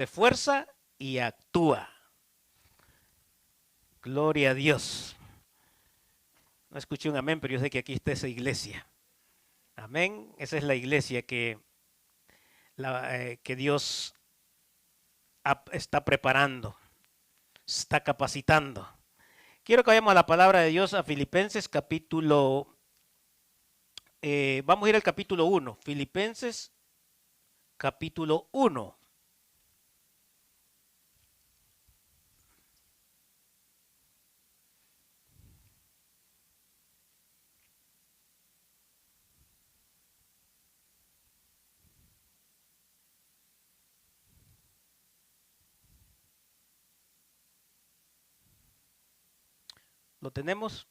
se esfuerza y actúa. Gloria a Dios. No escuché un amén, pero yo sé que aquí está esa iglesia. Amén. Esa es la iglesia que Dios está preparando, está capacitando. Quiero que vayamos a la palabra de Dios, a Filipenses capítulo, vamos a ir al capítulo 1, Filipenses capítulo 1. ¿Lo tenemos?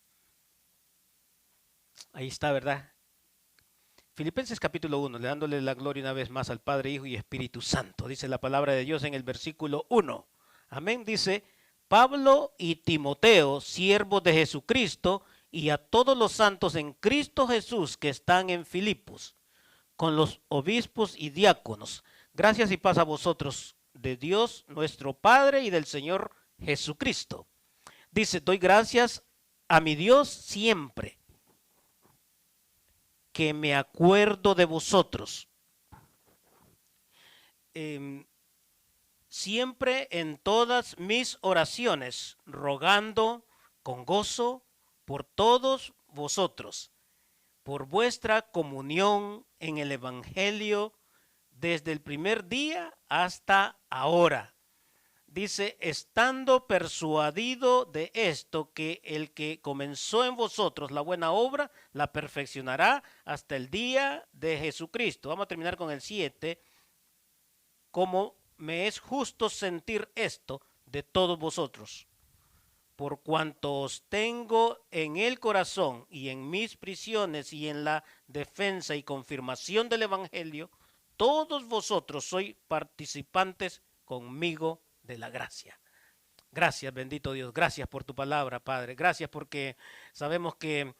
Ahí está, ¿verdad? Filipenses capítulo 1, le dándole la gloria una vez más al Padre, Hijo y Espíritu Santo. Dice la palabra de Dios en el versículo 1. Amén. Dice, Pablo y Timoteo, siervos de Jesucristo, y a todos los santos en Cristo Jesús que están en Filipos, con los obispos y diáconos. Gracias y paz a vosotros de Dios nuestro Padre y del Señor Jesucristo. Dice, doy gracias a mi Dios siempre que me acuerdo de vosotros. Siempre en todas mis oraciones, rogando con gozo por todos vosotros, por vuestra comunión en el Evangelio desde el primer día hasta ahora. Dice, estando persuadido de esto, que el que comenzó en vosotros la buena obra, la perfeccionará hasta el día de Jesucristo. Vamos a terminar con el 7. Como me es justo sentir esto de todos vosotros, por cuanto os tengo en el corazón y en mis prisiones y en la defensa y confirmación del Evangelio, todos vosotros sois participantes conmigo de la gracia. Gracias, bendito Dios. Gracias por tu palabra, Padre. Gracias porque sabemos que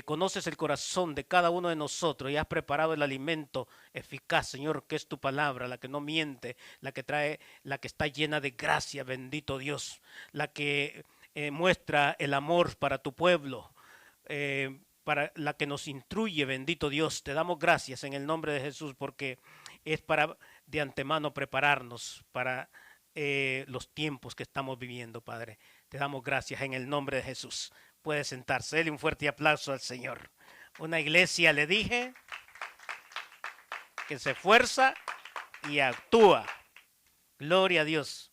conoces el corazón de cada uno de nosotros y has preparado el alimento eficaz, Señor, que es tu palabra, la que no miente, la que trae, la que está llena de gracia, bendito Dios, la que muestra el amor para tu pueblo, para la que nos instruye, bendito Dios. Te damos gracias en el nombre de Jesús porque es para de antemano prepararnos para los tiempos que estamos viviendo, Padre. Te damos gracias en el nombre de Jesús. Puede sentarse. Dele un fuerte aplauso al Señor. Una iglesia, le dije, que se esfuerza y actúa. Gloria a Dios.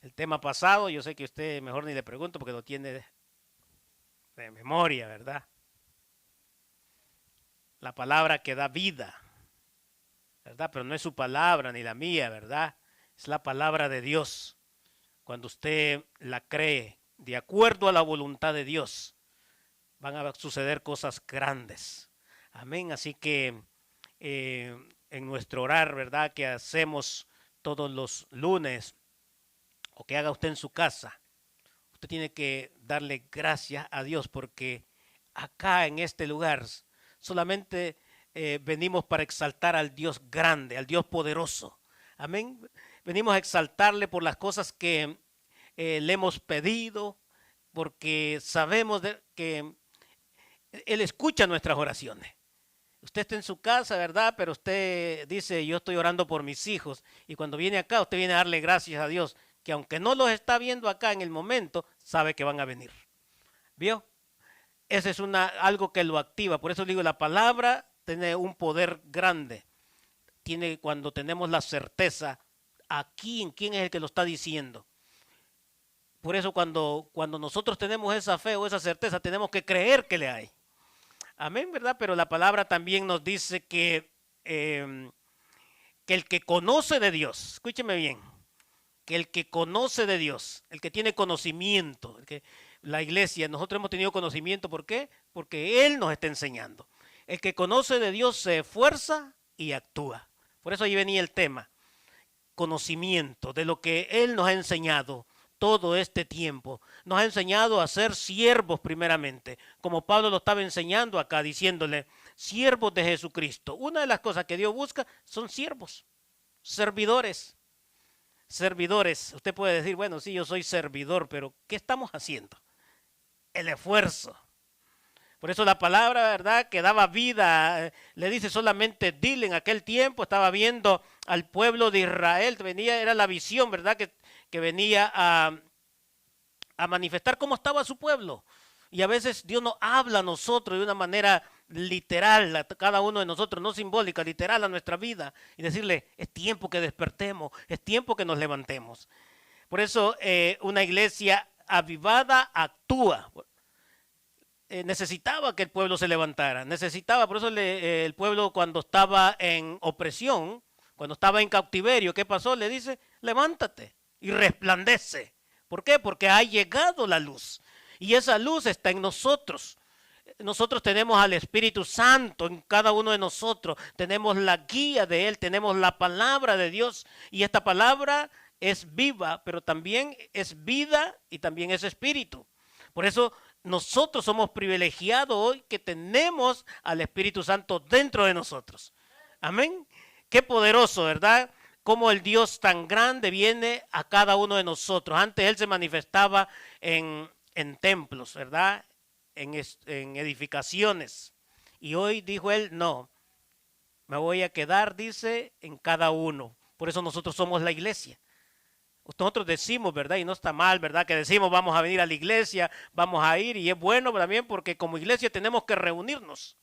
El tema pasado, yo sé que usted mejor ni le pregunto porque lo tiene de memoria, ¿verdad? La palabra que da vida, ¿verdad? Pero no es su palabra ni la mía, ¿verdad? Es la palabra de Dios. Cuando usted la cree de acuerdo a la voluntad de Dios, van a suceder cosas grandes. Amén. Así que en nuestro orar, ¿verdad? Que hacemos todos los lunes o que haga usted en su casa, usted tiene que darle gracias a Dios porque acá en este lugar solamente venimos para exaltar al Dios grande, al Dios poderoso. Amén. Venimos a exaltarle por las cosas que le hemos pedido, porque sabemos que Él escucha nuestras oraciones. Usted está en su casa, ¿verdad? Pero usted dice, yo estoy orando por mis hijos. Y cuando viene acá, usted viene a darle gracias a Dios, que aunque no los está viendo acá en el momento, sabe que van a venir. ¿Vio? Ese es algo que lo activa. Por eso digo, la palabra tiene un poder grande. Tiene cuando tenemos la certeza aquí en quién es el que lo está diciendo. Por eso cuando nosotros tenemos esa fe o esa certeza, tenemos que creer que le hay. Amén, ¿verdad? Pero la palabra también nos dice que el que conoce de Dios, escúcheme bien, que el que conoce de Dios, el que tiene conocimiento, la iglesia, nosotros hemos tenido conocimiento, ¿por qué? Porque Él nos está enseñando. El que conoce de Dios se esfuerza y actúa. Por eso ahí venía el tema, conocimiento de lo que Él nos ha enseñado todo este tiempo. Nos ha enseñado a ser siervos primeramente, como Pablo lo estaba enseñando acá, diciéndole, siervos de Jesucristo. Una de las cosas que Dios busca son siervos, servidores. servidores. Usted puede decir, bueno, sí, yo soy servidor, pero ¿qué estamos haciendo? El esfuerzo. Por eso la palabra, ¿verdad?, que daba vida, le dice solamente dile. En aquel tiempo estaba viendo al pueblo de Israel, venía, era la visión, ¿verdad?, que venía a manifestar cómo estaba su pueblo. Y a veces Dios nos habla a nosotros de una manera literal, a cada uno de nosotros, no simbólica, literal a nuestra vida. Y decirle, es tiempo que despertemos, es tiempo que nos levantemos. Por eso una iglesia avivada actúa. Necesitaba que el pueblo se levantara, necesitaba, por eso el pueblo cuando estaba en opresión, cuando estaba en cautiverio, ¿qué pasó? Le dice, levántate y resplandece. ¿Por qué? Porque ha llegado la luz y esa luz está en nosotros. Nosotros tenemos al Espíritu Santo en cada uno de nosotros, tenemos la guía de Él, tenemos la palabra de Dios y esta palabra es viva, pero también es vida y también es espíritu. Por eso nosotros somos privilegiados hoy que tenemos al Espíritu Santo dentro de nosotros. Amén. Qué poderoso, ¿verdad? Cómo el Dios tan grande viene a cada uno de nosotros. Antes Él se manifestaba en templos, ¿verdad? En edificaciones. Y hoy dijo Él, no, me voy a quedar, dice, en cada uno. Por eso nosotros somos la iglesia. Nosotros decimos, ¿verdad? Y no está mal, ¿verdad? Que decimos vamos a venir a la iglesia, vamos a ir. Y es bueno también porque como iglesia tenemos que reunirnos.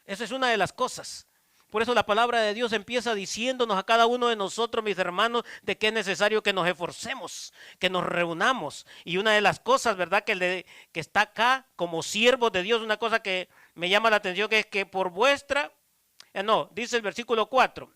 Esa es una de las cosas. Por eso la palabra de Dios empieza diciéndonos a cada uno de nosotros, mis hermanos, de que es necesario que nos esforcemos, que nos reunamos. Y una de las cosas, ¿verdad? Que está acá como siervos de Dios, una cosa que me llama la atención, que es que por vuestra, dice el versículo 4.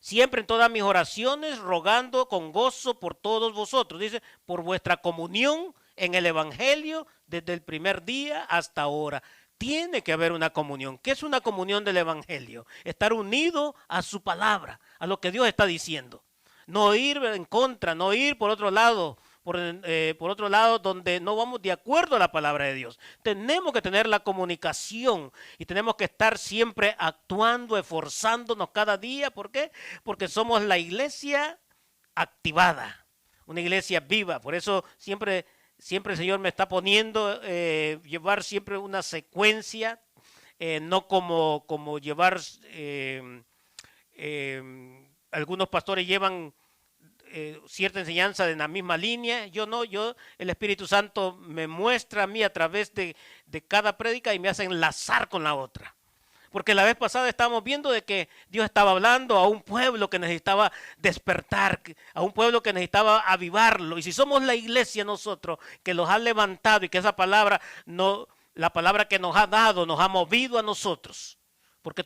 Siempre en todas mis oraciones, rogando con gozo por todos vosotros. Dice, por vuestra comunión en el Evangelio desde el primer día hasta ahora. Tiene que haber una comunión. ¿Qué es una comunión del Evangelio? Estar unido a su palabra, a lo que Dios está diciendo. No ir en contra, no ir por otro lado, por otro lado donde no vamos de acuerdo a la palabra de Dios. Tenemos que tener la comunicación y tenemos que estar siempre actuando, esforzándonos cada día. ¿Por qué? Porque somos la iglesia activada, una iglesia viva. Por eso siempre el Señor me está poniendo llevar siempre una secuencia, no como llevar, algunos pastores llevan cierta enseñanza de la misma línea. El Espíritu Santo me muestra a mí a través de cada prédica y me hace enlazar con la otra. Porque la vez pasada estábamos viendo de que Dios estaba hablando a un pueblo que necesitaba despertar, a un pueblo que necesitaba avivarlo. Y si somos la iglesia nosotros que los ha levantado y que esa palabra, la palabra que nos ha dado, nos ha movido a nosotros. Porque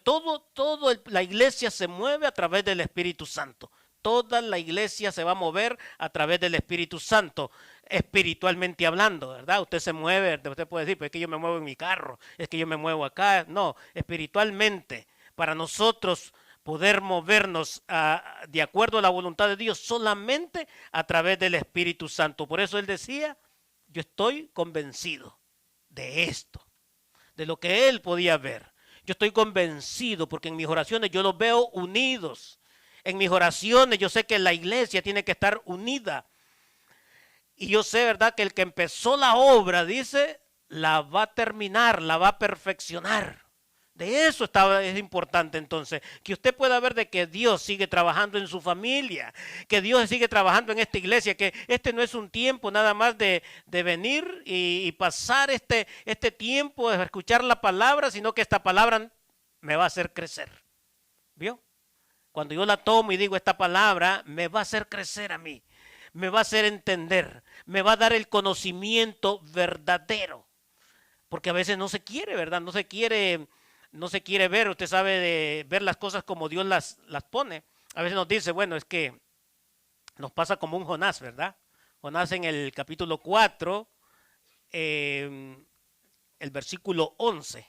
la iglesia se mueve a través del Espíritu Santo. Toda la iglesia se va a mover a través del Espíritu Santo, espiritualmente hablando, ¿verdad? Usted se mueve, usted puede decir, pues es que yo me muevo en mi carro, es que yo me muevo acá. No, espiritualmente, para nosotros poder movernos de acuerdo a la voluntad de Dios, solamente a través del Espíritu Santo. Por eso Él decía, yo estoy convencido de esto, de lo que Él podía ver. Yo estoy convencido porque en mis oraciones yo los veo unidos. En mis oraciones yo sé que la iglesia tiene que estar unida. Y yo sé, ¿verdad?, que el que empezó la obra, dice, la va a terminar, la va a perfeccionar. De eso es importante entonces, que usted pueda ver de que Dios sigue trabajando en su familia, que Dios sigue trabajando en esta iglesia, que este no es un tiempo nada más de venir y pasar este tiempo de escuchar la palabra, sino que esta palabra me va a hacer crecer. ¿Vio? Cuando yo la tomo y digo esta palabra, me va a hacer crecer a mí, me va a hacer entender, me va a dar el conocimiento verdadero. Porque a veces no se quiere, ¿verdad? No se quiere ver, usted sabe, de ver las cosas como Dios las pone. A veces nos dice, bueno, es que nos pasa como un Jonás, ¿verdad? Jonás en el capítulo 4, el versículo 11.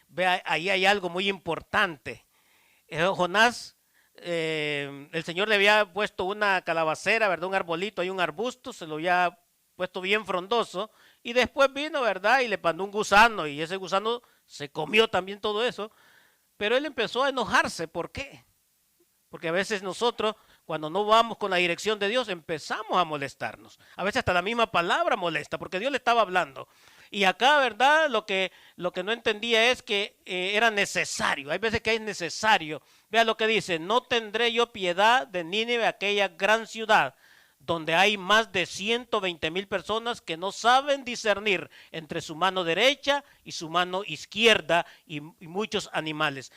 Vea, ahí hay algo muy importante. Jonás, el Señor le había puesto una calabacera, ¿verdad? Un arbolito y un arbusto, se lo había puesto bien frondoso, y después vino, ¿verdad? Y le mandó un gusano, y ese gusano se comió también todo eso, pero él empezó a enojarse. ¿Por qué? Porque a veces nosotros, cuando no vamos con la dirección de Dios, empezamos a molestarnos. A veces hasta la misma palabra molesta, porque Dios le estaba hablando. Y acá, ¿verdad? Lo que no entendía es que era necesario. Hay veces que es necesario. Vea lo que dice: no tendré yo piedad de Nínive, aquella gran ciudad, donde hay más de 120,000 personas que no saben discernir entre su mano derecha y su mano izquierda, y muchos animales.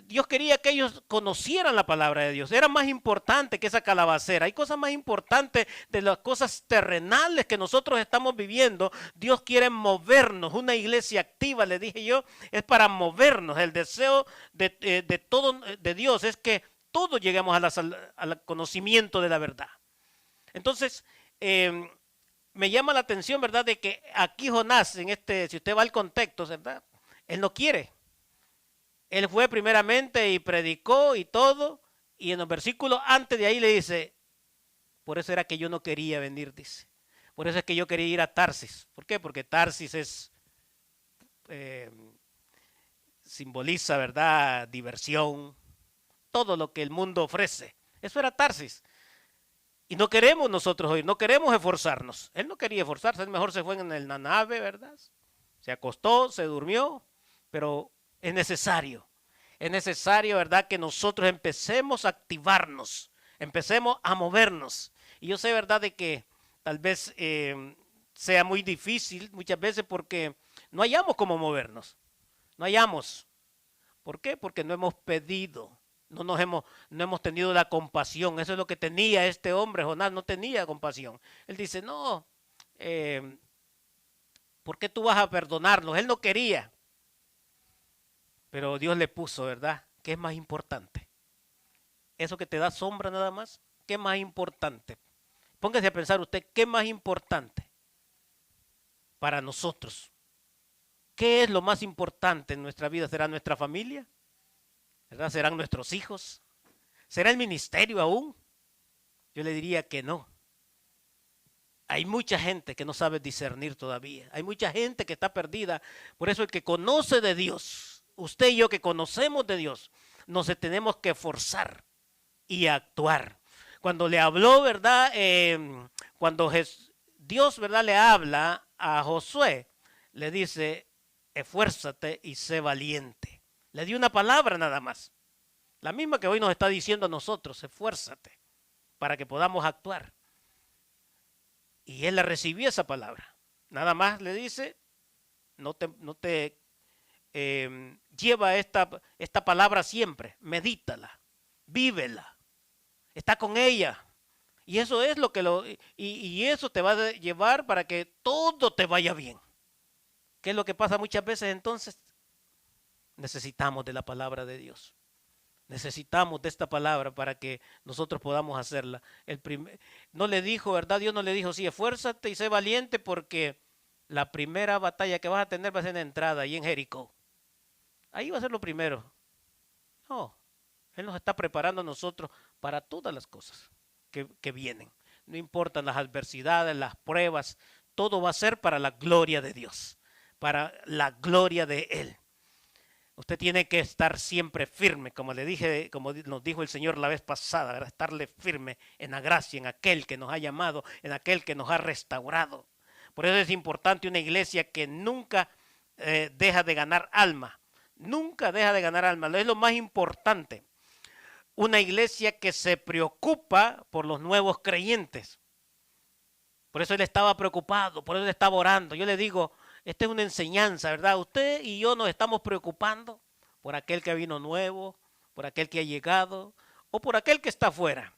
Dios quería que ellos conocieran la palabra de Dios. Era más importante que esa calabacera. Hay cosas más importantes de las cosas terrenales que nosotros estamos viviendo. Dios quiere movernos. Una iglesia activa, le dije yo, es para movernos. El deseo de todo de Dios es que todos lleguemos al conocimiento de la verdad. Entonces, me llama la atención, ¿verdad?, de que aquí Jonás, si usted va al contexto, ¿verdad?, él no quiere. Él fue primeramente y predicó y todo, y en los versículos antes de ahí le dice: por eso era que yo no quería venir, dice. Por eso es que yo quería ir a Tarsis. ¿Por qué? Porque Tarsis eh, simboliza, ¿verdad?, diversión, todo lo que el mundo ofrece. Eso era Tarsis. Y no queremos nosotros hoy, no queremos esforzarnos. Él no quería esforzarse, él mejor se fue en la nave, ¿verdad? Se acostó, se durmió, pero es necesario, ¿verdad?, que nosotros empecemos a activarnos, empecemos a movernos. Y yo sé, ¿verdad?, de que tal vez sea muy difícil muchas veces porque no hallamos cómo movernos, no hallamos. ¿Por qué? Porque no hemos pedido, no hemos tenido la compasión. Eso es lo que tenía este hombre, Jonás, no tenía compasión. Él dice: no, ¿por qué tú vas a perdonarnos? Él no quería. Pero Dios le puso, ¿verdad?, ¿qué es más importante? ¿Eso que te da sombra nada más? ¿Qué es más importante? Póngase a pensar usted, ¿qué es más importante para nosotros? ¿Qué es lo más importante en nuestra vida? ¿Será nuestra familia? ¿Verdad? ¿Serán nuestros hijos? ¿Será el ministerio aún? Yo le diría que no. Hay mucha gente que no sabe discernir todavía. Hay mucha gente que está perdida. Por eso el que conoce de Dios, usted y yo que conocemos de Dios, nos tenemos que forzar y actuar. Cuando le habló, ¿verdad? Cuando Dios, ¿verdad?, le habla a Josué, le dice: esfuérzate y sé valiente. Le dio una palabra nada más. La misma que hoy nos está diciendo a nosotros: esfuérzate para que podamos actuar. Y él la recibió esa palabra. Nada más le dice: no te lleva esta palabra siempre, medítala, vívela, está con ella. Y eso es lo que y eso te va a llevar para que todo te vaya bien. ¿Qué es lo que pasa muchas veces entonces? Necesitamos de la palabra de Dios. Necesitamos de esta palabra para que nosotros podamos hacerla. No le dijo, ¿verdad? Dios no le dijo: sí, esfuérzate y sé valiente, porque la primera batalla que vas a tener va a ser en la entrada y en Jericó. Ahí va a ser lo primero. No, Él nos está preparando a nosotros para todas las cosas que vienen. No importan las adversidades, las pruebas, todo va a ser para la gloria de Dios, para la gloria de Él. Usted tiene que estar siempre firme, como le dije, como nos dijo el Señor la vez pasada, ¿verdad? Estarle firme en la gracia, en aquel que nos ha llamado, en aquel que nos ha restaurado. Por eso es importante una iglesia que nunca deja de ganar alma, nunca deja de ganar alma, es lo más importante. Una iglesia que se preocupa por los nuevos creyentes. Por eso él estaba preocupado, por eso él estaba orando. Yo le digo, esta es una enseñanza, ¿verdad? Usted y yo nos estamos preocupando por aquel que vino nuevo, por aquel que ha llegado o por aquel que está afuera.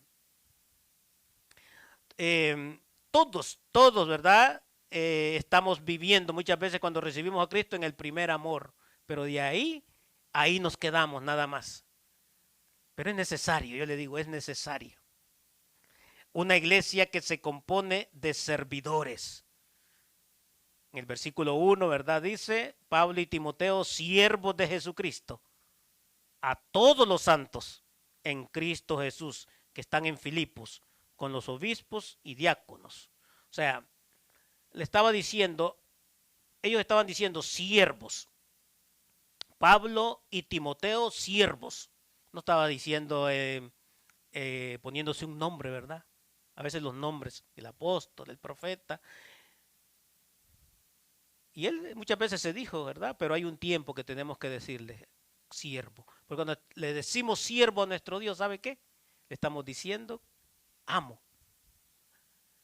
Todos, ¿verdad? Estamos viviendo muchas veces cuando recibimos a Cristo en el primer amor, pero de ahí nos quedamos nada más. Pero es necesario, yo le digo, es necesario. Una iglesia que se compone de servidores. En el versículo 1, ¿verdad? Dice: Pablo y Timoteo, siervos de Jesucristo, a todos los santos en Cristo Jesús que están en Filipos, con los obispos y diáconos. O sea, le estaba diciendo, ellos estaban diciendo siervos. Pablo y Timoteo, siervos. No estaba diciendo poniéndose un nombre, ¿verdad? A veces los nombres, el apóstol, el profeta. Y él muchas veces se dijo, ¿verdad? Pero hay un tiempo que tenemos que decirle siervo. Porque cuando le decimos siervo a nuestro Dios, ¿sabe qué? Le estamos diciendo amo.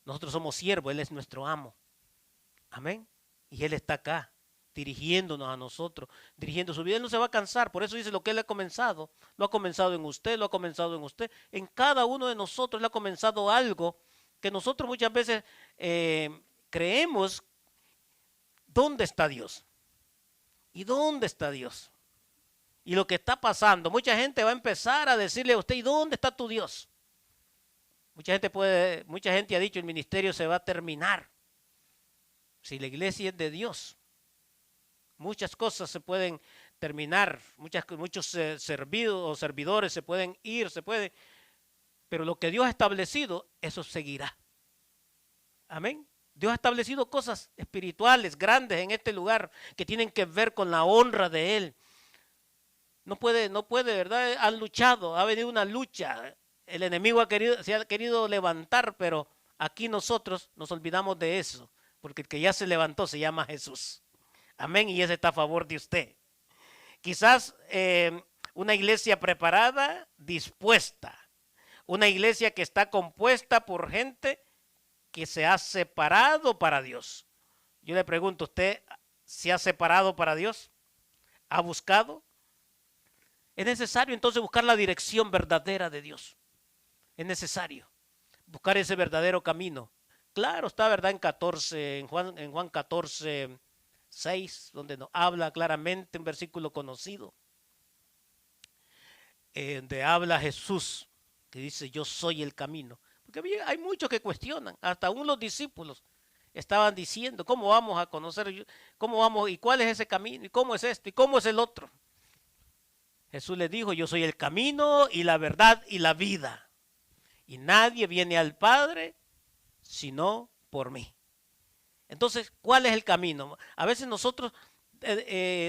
Nosotros somos siervos, Él es nuestro amo. Amén. Y Él está acá, dirigiéndonos a nosotros, dirigiendo su vida. Él no se va a cansar, por eso dice lo que Él ha comenzado. Lo ha comenzado en usted, lo ha comenzado en usted. En cada uno de nosotros Él ha comenzado algo que nosotros muchas veces creemos. ¿Dónde está Dios? ¿Y dónde está Dios? Y lo que está pasando, mucha gente va a empezar a decirle a usted, ¿y dónde está tu Dios? Mucha gente ha dicho, el ministerio se va a terminar. Si la iglesia es de Dios, muchas cosas se pueden terminar, muchos servidos o servidores se pueden ir, pero lo que Dios ha establecido, eso seguirá. Amén. Dios ha establecido cosas espirituales grandes en este lugar que tienen que ver con la honra de Él. No puede, ¿verdad? Han luchado, ha venido una lucha. El enemigo se ha querido levantar, pero aquí nosotros nos olvidamos de eso, porque el que ya se levantó se llama Jesús. Amén, y ese está a favor de usted. Quizás una iglesia preparada, dispuesta. Una iglesia que está compuesta por gente que se ha separado para Dios. Yo le pregunto, ¿usted se ha separado para Dios? ¿Ha buscado? Es necesario entonces buscar la dirección verdadera de Dios. Es necesario buscar ese verdadero camino. Claro, está verdad en Juan 14, 6, donde nos habla claramente un versículo conocido, donde habla Jesús, que dice, yo soy el camino. Porque hay muchos que cuestionan, hasta aún los discípulos estaban diciendo, ¿cómo vamos a conocer? ¿Cómo vamos? ¿Y cuál es ese camino? ¿Y cómo es esto? ¿Y cómo es el otro? Jesús les dijo, yo soy el camino y la verdad y la vida. Y nadie viene al Padre sino por mí. Entonces, ¿cuál es el camino? A veces nosotros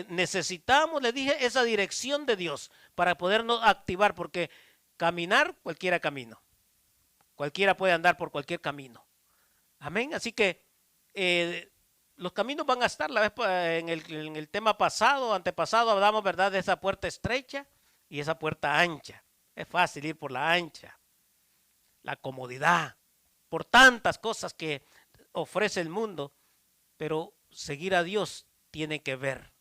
necesitamos, le dije, esa dirección de Dios para podernos activar, porque caminar, cualquiera camino. Cualquiera puede andar por cualquier camino. Amén. Así que los caminos van a estar. La vez en el tema pasado, antepasado, hablamos, ¿verdad?, de esa puerta estrecha y esa puerta ancha. Es fácil ir por la ancha. La comodidad. Por tantas cosas que ofrece el mundo. Pero seguir a Dios tiene que ver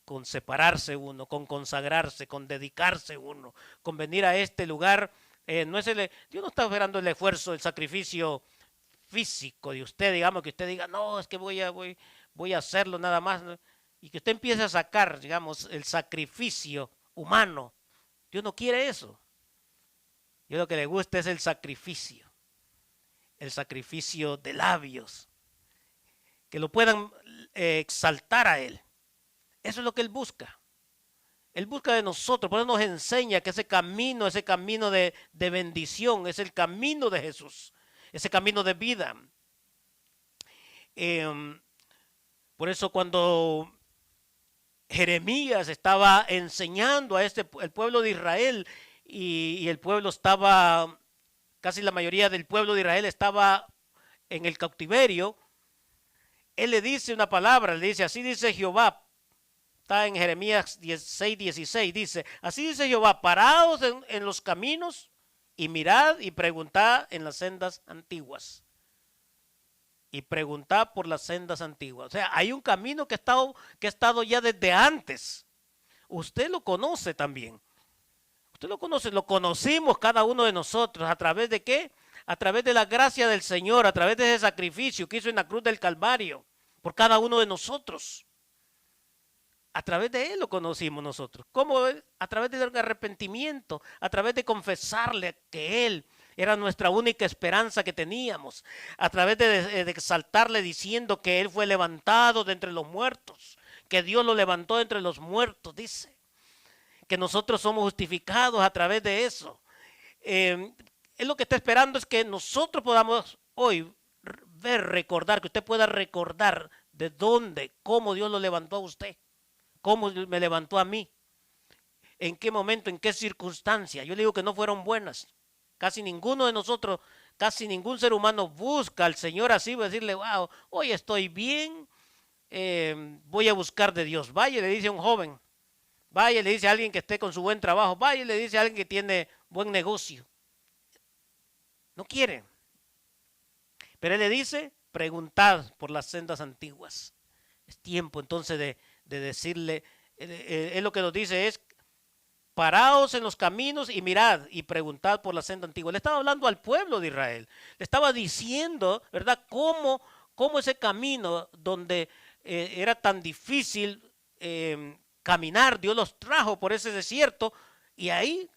con separarse uno, con consagrarse, con dedicarse uno, con venir a este lugar. Dios no está esperando el esfuerzo, el sacrificio físico de usted, digamos, que usted diga, no, es que voy a hacerlo nada más, ¿no? Y que usted empiece a sacar, digamos, el sacrificio humano. Dios no quiere eso. Dios lo que le gusta es el sacrificio de labios, que lo puedan exaltar a Él. Eso es lo que Él busca. Él busca de nosotros, por eso nos enseña que ese camino de bendición, es el camino de Jesús, ese camino de vida. Por eso cuando Jeremías estaba enseñando a el pueblo de Israel y el pueblo estaba, casi la mayoría del pueblo de Israel estaba en el cautiverio, él le dice una palabra, le dice, así dice Jehová. Está en Jeremías 16, dice, así dice Jehová, paraos en los caminos y mirad y preguntad en las sendas antiguas. Y preguntad por las sendas antiguas. O sea, hay un camino que ha estado ya desde antes. Usted lo conoce también. Usted lo conoce, lo conocimos cada uno de nosotros. ¿A través de qué? A través de la gracia del Señor, a través de ese sacrificio que hizo en la cruz del Calvario por cada uno de nosotros. A través de Él lo conocimos nosotros. ¿Cómo? A través del arrepentimiento, a través de confesarle que Él era nuestra única esperanza que teníamos, a través de exaltarle diciendo que Él fue levantado de entre los muertos, que Dios lo levantó de entre los muertos, dice, que nosotros somos justificados a través de eso. Él lo que está esperando es que nosotros podamos hoy recordar, que usted pueda recordar de dónde, cómo Dios lo levantó a usted. ¿Cómo me levantó a mí? en qué momento, en qué circunstancia. Yo le digo que no fueron buenas. Casi ninguno de nosotros, casi ningún ser humano busca al Señor así, va a decirle, wow, hoy estoy bien, voy a buscar de Dios. Vaya, le dice a un joven, vaya, le dice a alguien que esté con su buen trabajo, vaya, le dice a alguien que tiene buen negocio. No quiere. Pero él le dice, preguntad por las sendas antiguas. Es tiempo entonces de decirle, él lo que nos dice es, paraos en los caminos y mirad y preguntad por la senda antigua. Le estaba hablando al pueblo de Israel. Le estaba diciendo, ¿verdad? Cómo ese camino donde era tan difícil caminar, Dios los trajo por ese desierto y ahí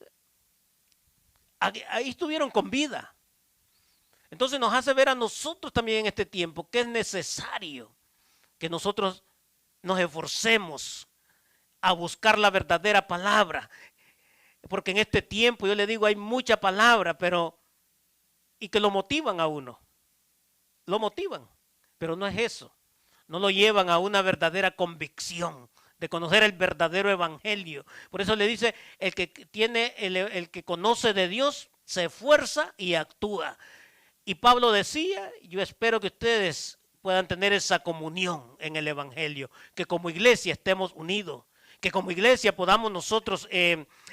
estuvieron con vida. Entonces nos hace ver a nosotros también en este tiempo que es necesario que nosotros nos esforcemos a buscar la verdadera palabra. Porque en este tiempo, yo le digo, hay mucha palabra, y que lo motivan a uno. Lo motivan, pero no es eso. No lo llevan a una verdadera convicción de conocer el verdadero evangelio. Por eso le dice, el que conoce de Dios se esfuerza y actúa. Y Pablo decía, yo espero que ustedes puedan tener esa comunión en el evangelio, que como iglesia estemos unidos, que como iglesia podamos nosotros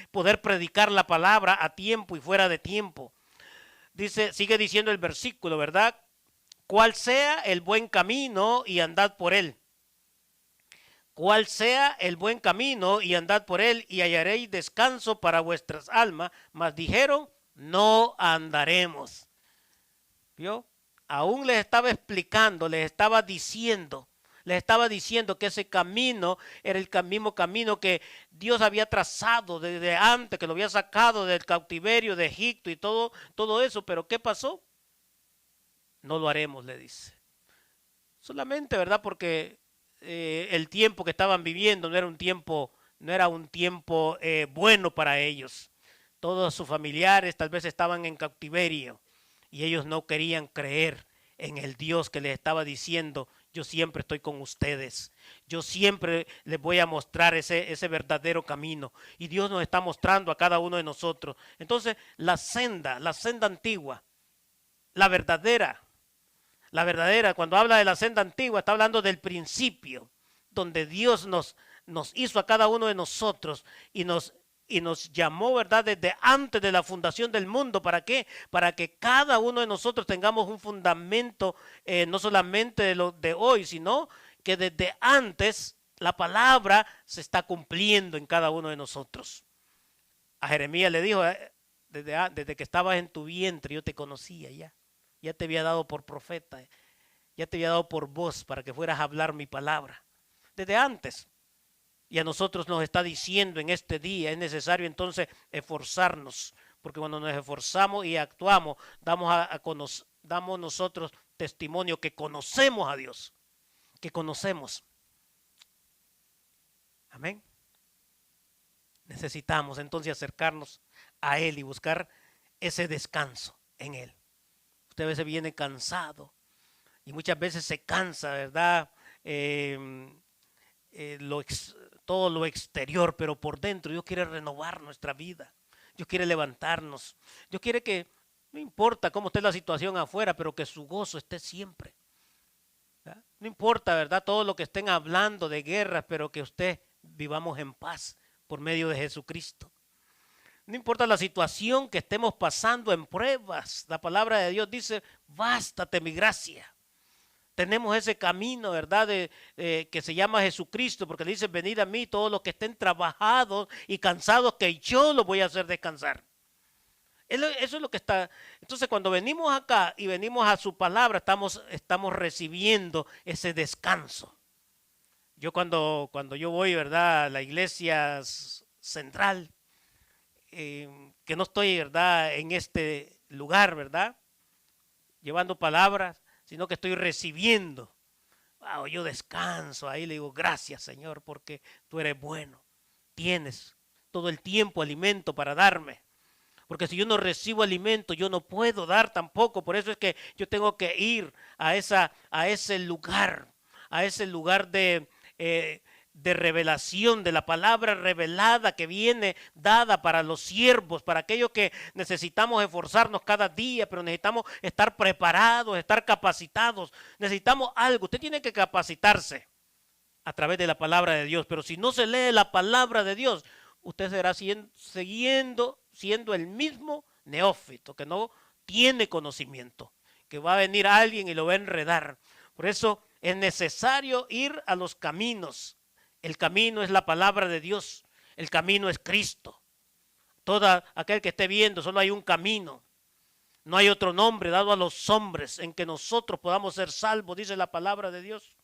poder predicar la palabra a tiempo y fuera de tiempo. Dice, sigue diciendo el versículo, ¿verdad? Cuál sea el buen camino y andad por él. Cuál sea el buen camino y andad por él y hallaréis descanso para vuestras almas. Mas dijeron, no andaremos. ¿Vio? Aún les estaba explicando, les estaba diciendo que ese camino era el mismo camino que Dios había trazado desde antes, que lo había sacado del cautiverio de Egipto y todo eso. Pero ¿qué pasó? No lo haremos, le dice. Solamente, ¿verdad? Porque el tiempo que estaban viviendo no era un tiempo bueno para ellos. Todos sus familiares tal vez estaban en cautiverio y ellos no querían creer en el Dios que les estaba diciendo, yo siempre estoy con ustedes, yo siempre les voy a mostrar ese verdadero camino. Y Dios nos está mostrando a cada uno de nosotros. Entonces, la senda antigua, la verdadera, cuando habla de la senda antigua, está hablando del principio, donde Dios nos hizo a cada uno de nosotros y nos llamó, ¿verdad? Desde antes de la fundación del mundo. ¿Para qué? Para que cada uno de nosotros tengamos un fundamento, no solamente de lo de hoy, sino que desde antes la palabra se está cumpliendo en cada uno de nosotros. A Jeremías le dijo, desde que estabas en tu vientre yo te conocía ya te había dado por profeta, ya te había dado por voz para que fueras a hablar mi palabra. Desde antes. Y a nosotros nos está diciendo en este día, es necesario entonces esforzarnos, porque cuando nos esforzamos y actuamos, damos nosotros testimonio que conocemos a Dios, que conocemos. Amén. Necesitamos entonces acercarnos a Él y buscar ese descanso en Él. Usted a veces viene cansado y muchas veces se cansa, ¿verdad? Todo lo exterior, pero por dentro Dios quiere renovar nuestra vida. Dios quiere levantarnos. Dios quiere que, no importa cómo esté la situación afuera, pero que su gozo esté siempre. ¿Verdad? No importa, ¿verdad? Todo lo que estén hablando de guerras, pero que usted vivamos en paz por medio de Jesucristo. No importa la situación que estemos pasando en pruebas. La palabra de Dios dice, bástate mi gracia. Tenemos ese camino, ¿verdad? Que se llama Jesucristo, porque le dice, venid a mí todos los que estén trabajados y cansados, que yo los voy a hacer descansar. Eso es lo que está. Entonces, cuando venimos acá y venimos a su palabra, estamos recibiendo ese descanso. Yo cuando yo voy, ¿verdad? A la iglesia central, que no estoy, ¿verdad? En este lugar, ¿verdad? Llevando palabras, sino que estoy recibiendo. Wow, yo descanso ahí, le digo, gracias Señor, porque tú eres bueno. Tienes todo el tiempo alimento para darme. Porque si yo no recibo alimento, yo no puedo dar tampoco. Por eso es que yo tengo que ir a ese lugar de de revelación, de la palabra revelada que viene dada para los siervos, para aquellos que necesitamos esforzarnos cada día, pero necesitamos estar preparados, estar capacitados. Necesitamos algo. Usted tiene que capacitarse a través de la palabra de Dios, pero si no se lee la palabra de Dios, usted será siendo el mismo neófito, que no tiene conocimiento, que va a venir alguien y lo va a enredar. Por eso es necesario ir a los caminos. El camino es la palabra de Dios. El camino es Cristo. Todo aquel que esté viendo, solo hay un camino. No hay otro nombre dado a los hombres en que nosotros podamos ser salvos, dice la palabra de Dios.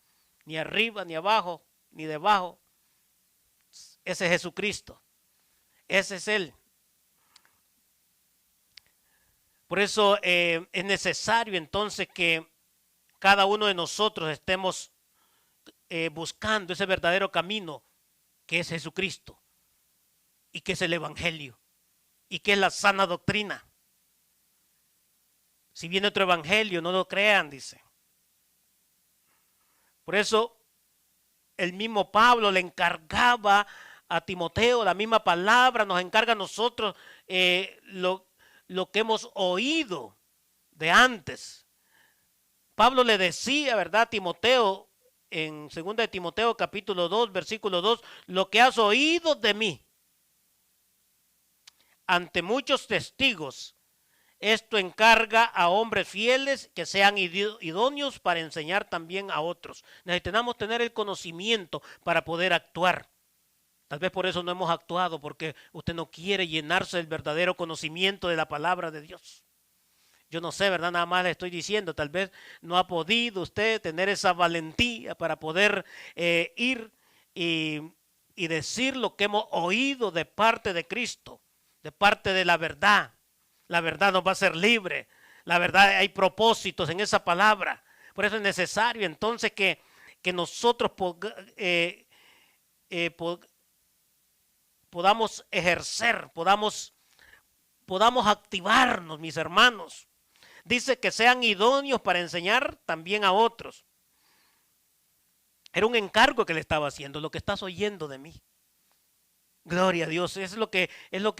Ni arriba, ni abajo, ni debajo. Ese es Jesucristo. Ese es Él. Por eso es necesario entonces que cada uno de nosotros estemos buscando ese verdadero camino que es Jesucristo y que es el Evangelio y que es la sana doctrina. Si viene otro evangelio, no lo crean, dice. Por eso el mismo Pablo le encargaba a Timoteo, la misma palabra nos encarga a nosotros lo que hemos oído de antes. Pablo le decía, ¿verdad?, a Timoteo, en 2 de Timoteo capítulo 2, versículo 2, lo que has oído de mí ante muchos testigos, esto encarga a hombres fieles que sean idóneos para enseñar también a otros. Necesitamos tener el conocimiento para poder actuar. Tal vez por eso no hemos actuado, porque usted no quiere llenarse del verdadero conocimiento de la palabra de Dios. Yo no sé, ¿verdad? Nada más le estoy diciendo, tal vez no ha podido usted tener esa valentía para poder ir y decir lo que hemos oído de parte de Cristo, de parte de la verdad. La verdad nos va a hacer libre. La verdad, hay propósitos en esa palabra. Por eso es necesario entonces que nosotros podamos ejercer, podamos activarnos, mis hermanos. Dice que sean idóneos para enseñar también a otros. Era un encargo que le estaba haciendo, lo que estás oyendo de mí. Gloria a Dios, es lo que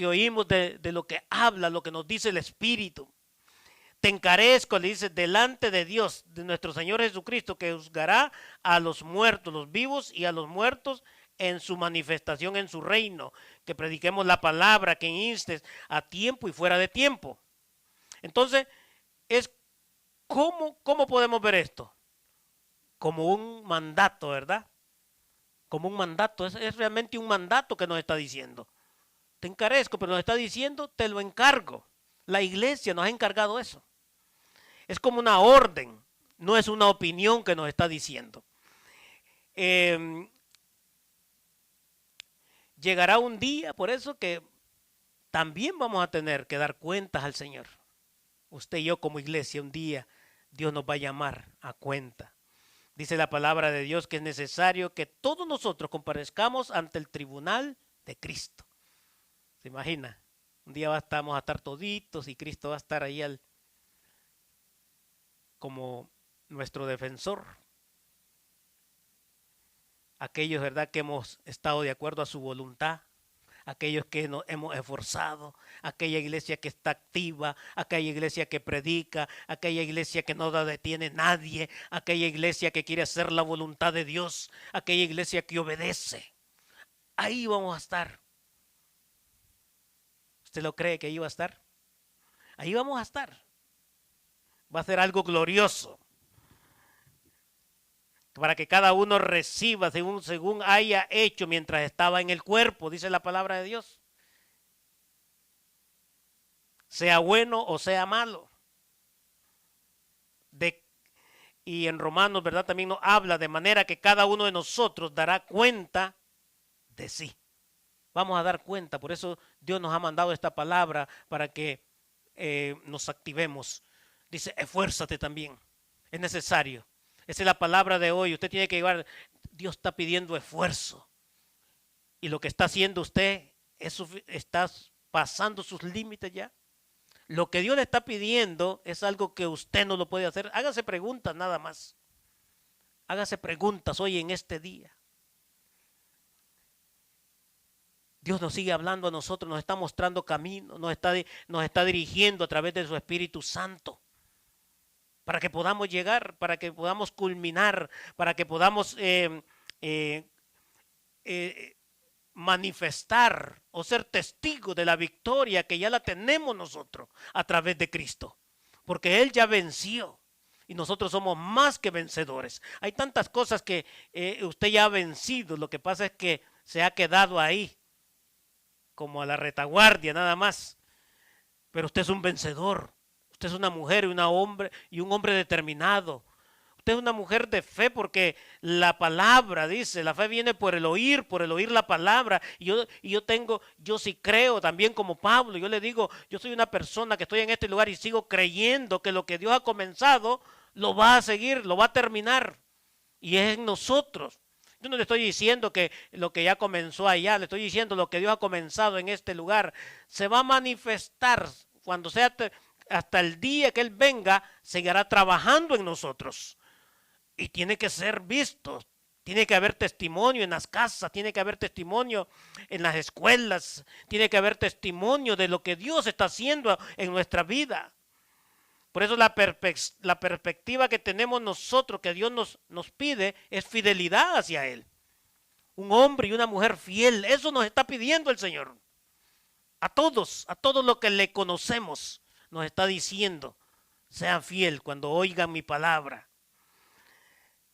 oímos de lo que habla, lo que nos dice el Espíritu. Te encarezco, le dice, delante de Dios, de nuestro Señor Jesucristo, que juzgará a los muertos, los vivos y a los muertos en su manifestación en su reino. Que prediquemos la palabra, que instes a tiempo y fuera de tiempo. Entonces, ¿cómo podemos ver esto? Como un mandato, ¿verdad? Como un mandato, es realmente un mandato que nos está diciendo. Te encarezco, pero nos está diciendo, te lo encargo. La iglesia nos ha encargado eso. Es como una orden, no es una opinión que nos está diciendo. Llegará un día, por eso que también vamos a tener que dar cuentas al Señor. Usted y yo como iglesia, un día Dios nos va a llamar a cuenta. Dice la palabra de Dios que es necesario que todos nosotros comparezcamos ante el tribunal de Cristo. ¿Se imagina? Un día vamos a estar toditos y Cristo va a estar ahí como nuestro defensor. Aquellos, ¿verdad?, que hemos estado de acuerdo a su voluntad. Aquellos que nos hemos esforzado, aquella iglesia que está activa, aquella iglesia que predica, aquella iglesia que no la detiene nadie, aquella iglesia que quiere hacer la voluntad de Dios, aquella iglesia que obedece. Ahí vamos a estar. ¿Usted lo cree que ahí va a estar? Ahí vamos a estar. Va a ser algo glorioso. Para que cada uno reciba según haya hecho mientras estaba en el cuerpo, dice la palabra de Dios. Sea bueno o sea malo. Y en Romanos, ¿verdad?, también nos habla de manera que cada uno de nosotros dará cuenta de sí. Vamos a dar cuenta, por eso Dios nos ha mandado esta palabra para que nos activemos. Dice, esfuérzate también, es necesario. Esa es la palabra de hoy. Usted tiene que llevar, Dios está pidiendo esfuerzo. Y lo que está haciendo usted, está pasando sus límites ya. Lo que Dios le está pidiendo es algo que usted no lo puede hacer. Hágase preguntas nada más. Hágase preguntas hoy en este día. Dios nos sigue hablando a nosotros, nos está mostrando camino, nos está dirigiendo a través de su Espíritu Santo, para que podamos llegar, para que podamos culminar, para que podamos eh, eh, manifestar o ser testigos de la victoria que ya la tenemos nosotros a través de Cristo, porque Él ya venció y nosotros somos más que vencedores. Hay tantas cosas que usted ya ha vencido, lo que pasa es que se ha quedado ahí, como a la retaguardia nada más, pero usted es un vencedor, usted es una mujer y un hombre determinado. Usted es una mujer de fe porque la palabra dice, la fe viene por el oír la palabra. Yo sí creo también como Pablo. Yo le digo, yo soy una persona que estoy en este lugar y sigo creyendo que lo que Dios ha comenzado lo va a seguir, lo va a terminar. Y es en nosotros. Yo no le estoy diciendo que lo que ya comenzó allá, le estoy diciendo lo que Dios ha comenzado en este lugar. Se va a manifestar cuando sea hasta el día que Él venga, seguirá trabajando en nosotros. Y tiene que ser visto, tiene que haber testimonio en las casas, tiene que haber testimonio en las escuelas, tiene que haber testimonio de lo que Dios está haciendo en nuestra vida. Por eso la perspectiva que tenemos nosotros, que Dios nos pide, es fidelidad hacia Él. Un hombre y una mujer fiel, eso nos está pidiendo el Señor. A todos los que le conocemos, nos está diciendo, sean fiel cuando oigan mi palabra.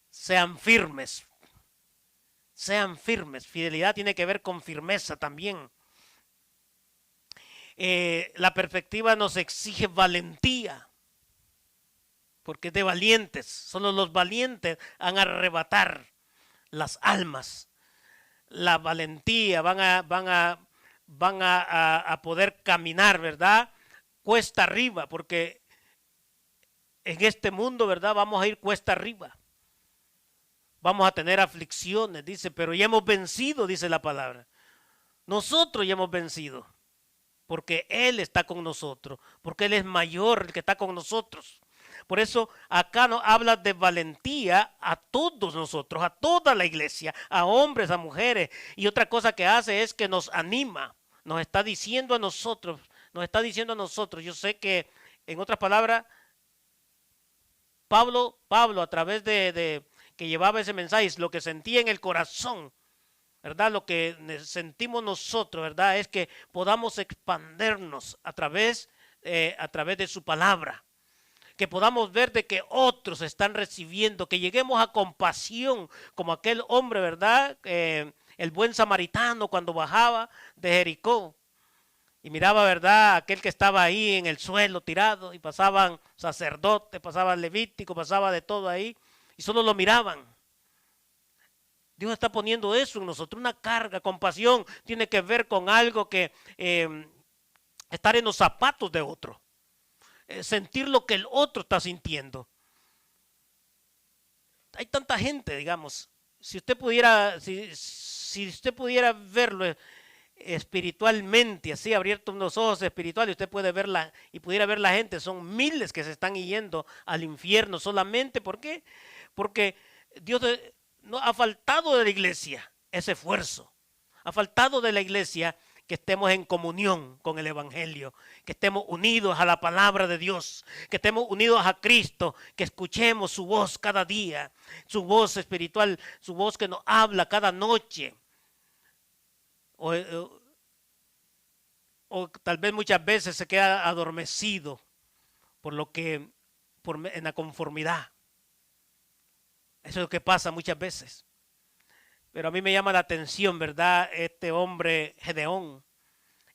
Sean firmes. Sean firmes. Fidelidad tiene que ver con firmeza también. La perspectiva nos exige valentía. Porque es de valientes. Solo los valientes van a arrebatar las almas. La valentía van a poder caminar, ¿verdad? Cuesta arriba. Porque en este mundo, ¿verdad? Vamos a ir cuesta arriba. Vamos a tener aflicciones, dice, pero ya hemos vencido, dice la palabra. Nosotros ya hemos vencido, porque Él está con nosotros, porque Él es mayor, el que está con nosotros. Por eso acá nos habla de valentía a todos nosotros, a toda la iglesia, a hombres, a mujeres. Y otra cosa que hace es que nos anima, nos está diciendo a nosotros, yo sé que, en otras palabras, Pablo a través de que llevaba ese mensaje, lo que sentía en el corazón, ¿verdad? Lo que sentimos nosotros, ¿verdad? Es que podamos expandernos a través de su palabra, que podamos ver de que otros están recibiendo, que lleguemos a compasión, como aquel hombre, ¿verdad? El buen samaritano cuando bajaba de Jericó y miraba, ¿verdad? Aquel que estaba ahí en el suelo tirado y pasaban sacerdotes, pasaban levíticos, pasaba de todo ahí. Y solo lo miraban. Dios está poniendo eso en nosotros, una carga, compasión. Tiene que ver con algo que estar en los zapatos de otro. Sentir lo que el otro está sintiendo. Hay tanta gente, digamos. Si usted pudiera verlo espiritualmente, así abierto unos ojos espirituales, usted puede verla y pudiera ver la gente. Son miles que se están yendo al infierno solamente. ¿Por qué? Porque Dios no ha faltado de la iglesia ese esfuerzo. Ha faltado de la iglesia que estemos en comunión con el Evangelio, que estemos unidos a la palabra de Dios, que estemos unidos a Cristo, que escuchemos su voz cada día, su voz espiritual, su voz que nos habla cada noche. O tal vez muchas veces se queda adormecido en la conformidad. Eso es lo que pasa muchas veces. Pero a mí me llama la atención, ¿verdad? Este hombre Gedeón,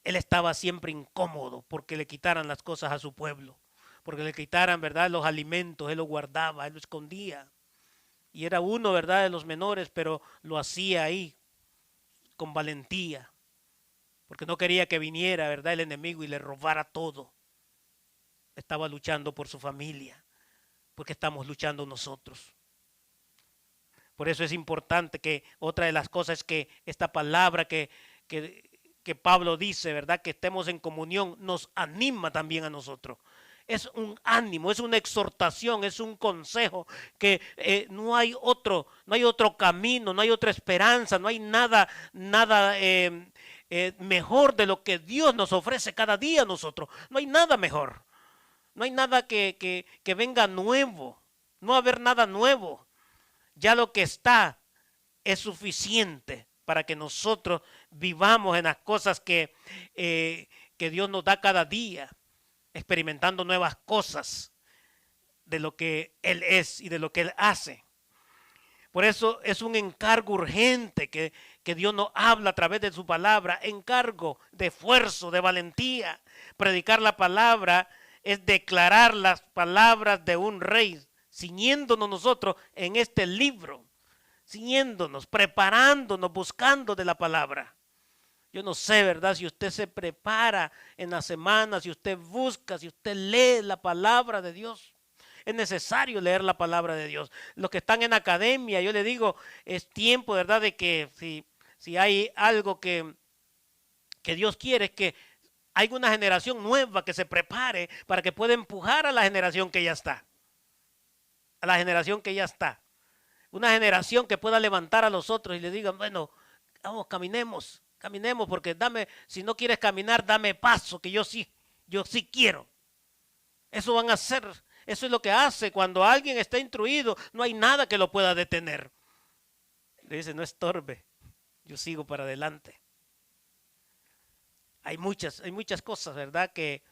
él estaba siempre incómodo porque le quitaran las cosas a su pueblo, porque le quitaran, ¿verdad? Los alimentos, él los guardaba, él los escondía. Y era uno, ¿verdad? De los menores, pero lo hacía ahí con valentía, porque no quería que viniera, ¿verdad? El enemigo y le robara todo. Estaba luchando por su familia, porque estamos luchando nosotros. Por eso es importante que otra de las cosas es que esta palabra que Pablo dice, ¿verdad? Que estemos en comunión, nos anima también a nosotros. Es un ánimo, es una exhortación, es un consejo que no hay otro camino, no hay otra esperanza, no hay nada mejor de lo que Dios nos ofrece cada día a nosotros. No hay nada mejor. No hay nada que venga nuevo. No va a haber nada nuevo. Ya lo que está es suficiente para que nosotros vivamos en las cosas que Dios nos da cada día, experimentando nuevas cosas de lo que Él es y de lo que Él hace. Por eso es un encargo urgente que Dios nos habla a través de su palabra, encargo de esfuerzo, de valentía. Predicar la palabra es declarar las palabras de un rey, ciñéndonos nosotros en este libro, ciñéndonos, preparándonos, buscando de la palabra. Yo no sé, ¿verdad? Si usted se prepara en la semana, si usted busca, si usted lee la palabra de Dios. Es necesario leer la palabra de Dios. Los que están en academia, yo le digo, es tiempo, ¿verdad? De que si hay algo que Dios quiere, es que hay una generación nueva que se prepare para que pueda empujar a la generación que ya está. A la generación que ya está. Una generación que pueda levantar a los otros y le digan, bueno, vamos, caminemos, porque si no quieres caminar, dame paso, que yo sí quiero. Eso van a hacer. Eso es lo que hace cuando alguien está instruido, no hay nada que lo pueda detener. Le dice, no estorbe, yo sigo para adelante. Hay muchas cosas, ¿verdad?, que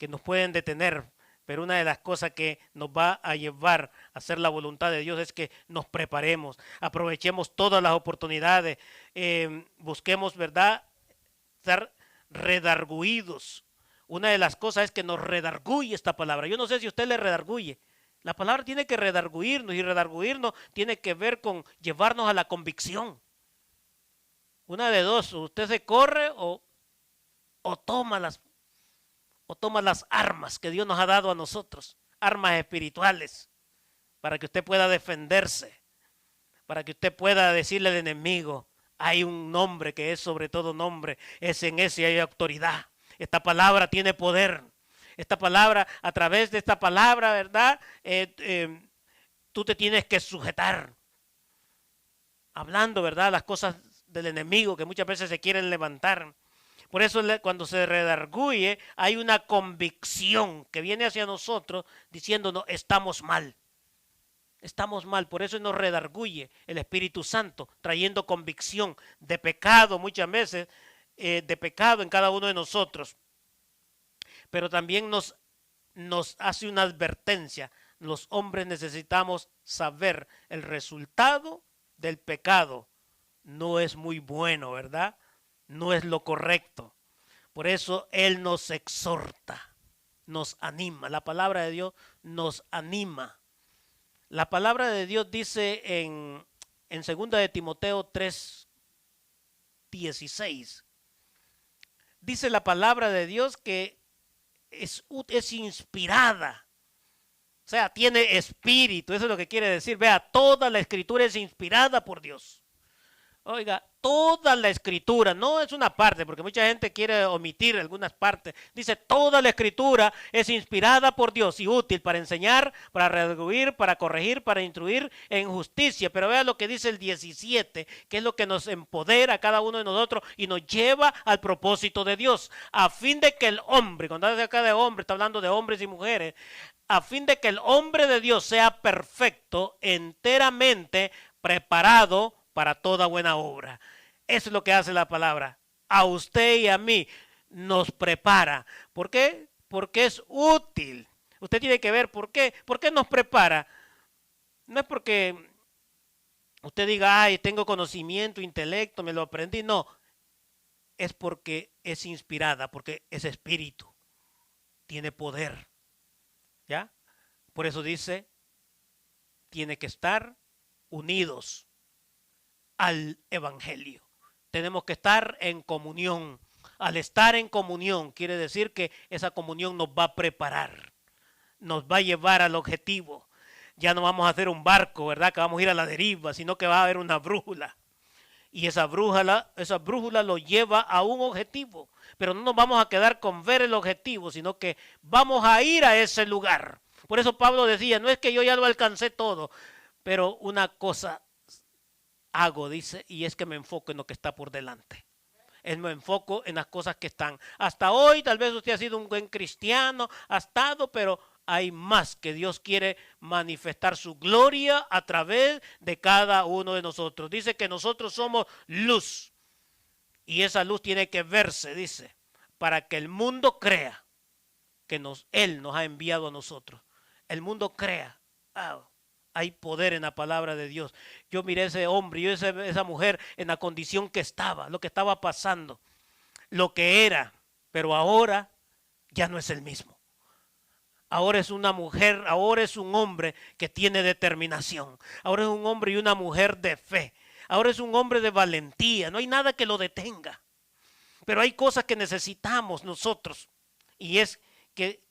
nos pueden detener, pero una de las cosas que nos va a llevar a hacer la voluntad de Dios es que nos preparemos, aprovechemos todas las oportunidades, busquemos, ¿verdad?, estar redarguidos. Una de las cosas es que nos redarguye esta palabra. Yo no sé si usted le redarguye. La palabra tiene que redarguirnos, y redarguirnos tiene que ver con llevarnos a la convicción. Una de dos, usted se corre o toma las armas que Dios nos ha dado a nosotros, armas espirituales, para que usted pueda defenderse, para que usted pueda decirle al enemigo, hay un nombre que es sobre todo nombre, es en ese hay autoridad. Esta palabra tiene poder. Esta palabra, a través de esta palabra, ¿verdad? Tú te tienes que sujetar. Hablando, ¿verdad?, las cosas del enemigo que muchas veces se quieren levantar. Por eso cuando se redarguye hay una convicción que viene hacia nosotros diciéndonos estamos mal. Estamos mal, por eso nos redarguye el Espíritu Santo, trayendo convicción de pecado muchas veces, de pecado en cada uno de nosotros. Pero también nos hace una advertencia. Los hombres necesitamos saber el resultado del pecado. No es muy bueno, ¿verdad? No es lo correcto. Por eso Él nos exhorta, nos anima. La palabra de Dios nos anima. La palabra de Dios dice en 2 de Timoteo 3:16. Dice la palabra de Dios que es inspirada. O sea, tiene espíritu. Eso es lo que quiere decir. Vea, toda la escritura es inspirada por Dios. Oiga, toda la escritura, no es una parte, porque mucha gente quiere omitir algunas partes. Dice, toda la escritura es inspirada por Dios y útil para enseñar, para redarguir, para corregir, para instruir en justicia. Pero vea lo que dice el 17, que es lo que nos empodera a cada uno de nosotros y nos lleva al propósito de Dios. A fin de que el hombre, cuando habla acá de hombre, está hablando de hombres y mujeres, a fin de que el hombre de Dios sea perfecto, enteramente preparado para toda buena obra. Eso es lo que hace la palabra. A usted y a mí nos prepara. ¿Por qué? Porque es útil. Usted tiene que ver por qué. ¿Por qué nos prepara? No es porque usted diga, ay, tengo conocimiento, intelecto, me lo aprendí. No, es porque es inspirada, porque es espíritu. Tiene poder. ¿Ya? Por eso dice, tiene que estar unidos al evangelio. Tenemos que estar en comunión. Al estar en comunión quiere decir que esa comunión nos va a preparar, nos va a llevar al objetivo. Ya no vamos a hacer un barco, ¿verdad?, que vamos a ir a la deriva, sino que va a haber una brújula. Y esa brújula lo lleva a un objetivo. Pero no nos vamos a quedar con ver el objetivo, sino que vamos a ir a ese lugar. Por eso Pablo decía, no es que yo ya lo alcancé todo, pero una cosa hago, dice, y es que me enfoco en lo que está por delante. Me enfoco en las cosas que están. Hasta hoy tal vez usted ha sido un buen cristiano, ha estado, pero hay más, que Dios quiere manifestar su gloria a través de cada uno de nosotros. Dice que nosotros somos luz y esa luz tiene que verse, dice, para que el mundo crea que Él nos ha enviado a nosotros. El mundo crea. Hay poder en la palabra de Dios. Yo miré a ese hombre, yo esa mujer en la condición que estaba, lo que estaba pasando, lo que era, pero ahora ya no es el mismo. Ahora es una mujer, ahora es un hombre que tiene determinación. Ahora es un hombre y una mujer de fe. Ahora es un hombre de valentía. No hay nada que lo detenga. Pero hay cosas que necesitamos nosotros. Y es que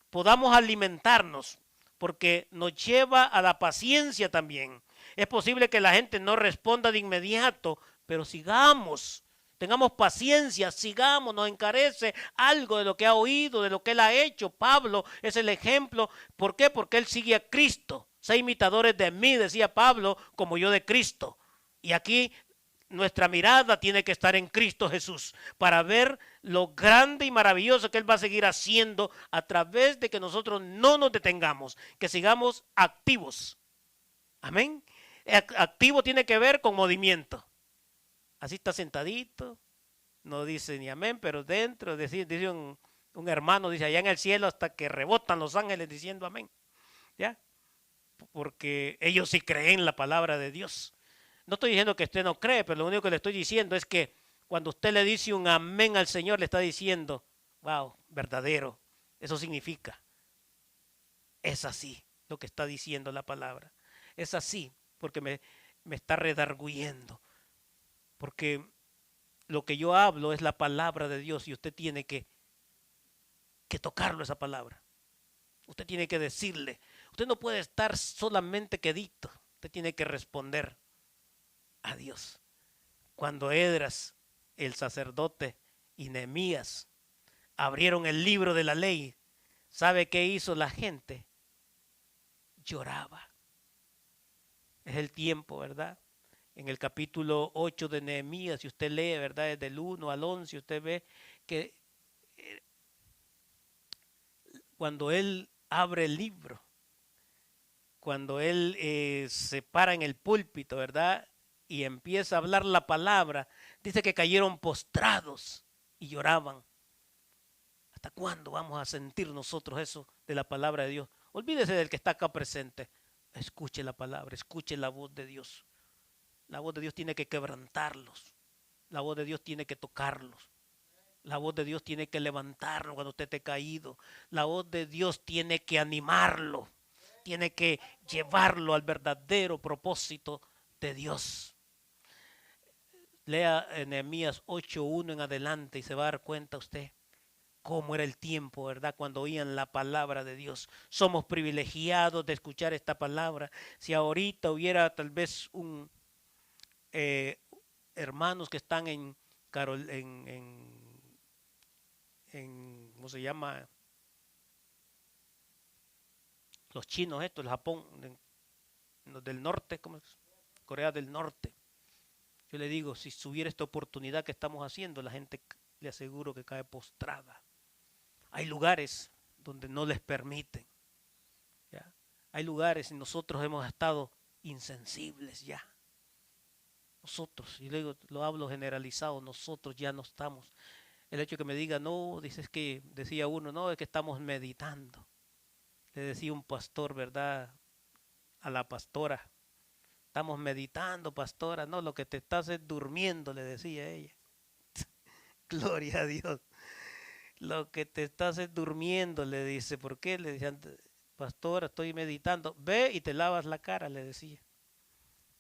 podamos alimentarnos, porque nos lleva a la paciencia también. Es posible que la gente no responda de inmediato, pero sigamos, tengamos paciencia, sigamos, nos encarece algo de lo que ha oído, de lo que él ha hecho. Pablo es el ejemplo. ¿Por qué? Porque él sigue a Cristo. Sé imitadores de mí, decía Pablo, como yo de Cristo. Y aquí nuestra mirada tiene que estar en Cristo Jesús para ver lo grande y maravilloso que Él va a seguir haciendo a través de que nosotros no nos detengamos, que sigamos activos. Amén. Activo tiene que ver con movimiento. Así está sentadito, no dice ni amén, pero dentro, dice un hermano, dice allá en el cielo hasta que rebotan los ángeles diciendo amén. ¿Ya? Porque ellos sí creen la palabra de Dios. No estoy diciendo que usted no cree, pero lo único que le estoy diciendo es que cuando usted le dice un amén al Señor, le está diciendo, wow, verdadero. Eso significa, es así lo que está diciendo la palabra. Es así, porque me está redarguyendo. Porque lo que yo hablo es la palabra de Dios y usted tiene que tocarlo esa palabra. Usted tiene que decirle. Usted no puede estar solamente quedito. Usted tiene que responder a Dios. Cuando Esdras, el sacerdote, y Nehemías abrieron el libro de la ley, ¿sabe qué hizo la gente? Lloraba. Es el tiempo, ¿verdad? En el capítulo 8 de Nehemías, si usted lee, ¿verdad? Desde el 1 al 11, usted ve que cuando él abre el libro, cuando él se para en el púlpito, ¿verdad? Y empieza a hablar la palabra, dice que cayeron postrados y lloraban. ¿Hasta cuándo vamos a sentir nosotros eso de la palabra de Dios? Olvídese del que está acá presente. Escuche la palabra, escuche la voz de Dios. La voz de Dios tiene que quebrantarlos. La voz de Dios tiene que tocarlos. La voz de Dios tiene que levantarlo cuando usted esté caído. La voz de Dios tiene que animarlo. Tiene que llevarlo al verdadero propósito de Dios. Lea Nehemías 8:1 en adelante y se va a dar cuenta usted cómo era el tiempo, ¿verdad? Cuando oían la palabra de Dios. Somos privilegiados de escuchar esta palabra. Si ahorita hubiera tal vez hermanos que están en ¿cómo se llama? Los chinos estos, el Japón, los del norte, ¿cómo es? Corea del Norte. Yo le digo, si hubiera esta oportunidad que estamos haciendo, la gente le aseguro que cae postrada. Hay lugares donde no les permiten. ¿Ya? Hay lugares y nosotros hemos estado insensibles ya. Nosotros, y luego lo hablo generalizado, nosotros ya no estamos. El hecho que me diga, no, dices que, decía uno, no, es que estamos meditando. Le decía un pastor, ¿verdad? A la pastora. Estamos meditando, pastora. No, lo que te estás es durmiendo, le decía ella. Gloria a Dios. Lo que te estás es durmiendo, le dice. ¿Por qué? Le decían, pastora, estoy meditando. Ve y te lavas la cara, le decía.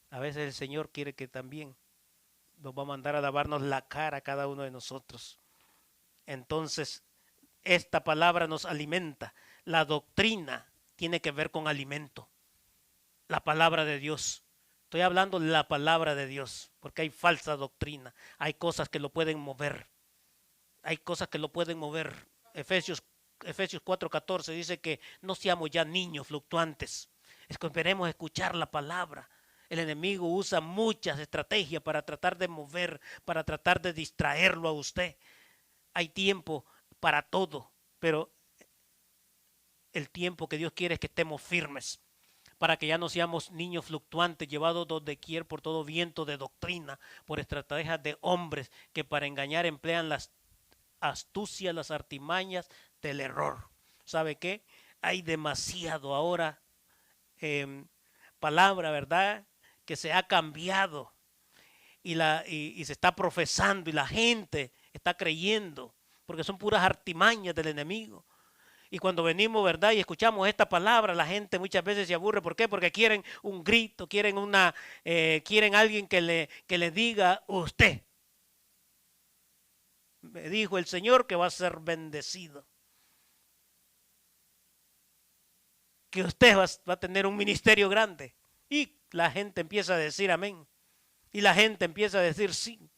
A veces el Señor quiere que también nos va a mandar a lavarnos la cara a cada uno de nosotros. Entonces, esta palabra nos alimenta. La doctrina tiene que ver con alimento. La palabra de Dios. Estoy hablando de la palabra de Dios, porque hay falsa doctrina. Hay cosas que lo pueden mover. Hay cosas que lo pueden mover. Efesios 4:14 dice que no seamos ya niños fluctuantes. Esperemos escuchar la palabra. El enemigo usa muchas estrategias para tratar de mover, para tratar de distraerlo a usted. Hay tiempo para todo, pero el tiempo que Dios quiere es que estemos firmes, para que ya no seamos niños fluctuantes, llevados donde quiera por todo viento de doctrina, por estrategias de hombres que para engañar emplean las astucias, las artimañas del error. ¿Sabe qué? Hay demasiado ahora palabra, ¿verdad? Que se ha cambiado y se está profesando y la gente está creyendo, porque son puras artimañas del enemigo. Y cuando venimos, ¿verdad? Y escuchamos esta palabra, la gente muchas veces se aburre. ¿Por qué? Porque quieren un grito, quieren quieren alguien que le diga, usted me dijo el Señor que va a ser bendecido, que usted va a tener un ministerio grande. Y la gente empieza a decir amén. Y la gente empieza a decir sí.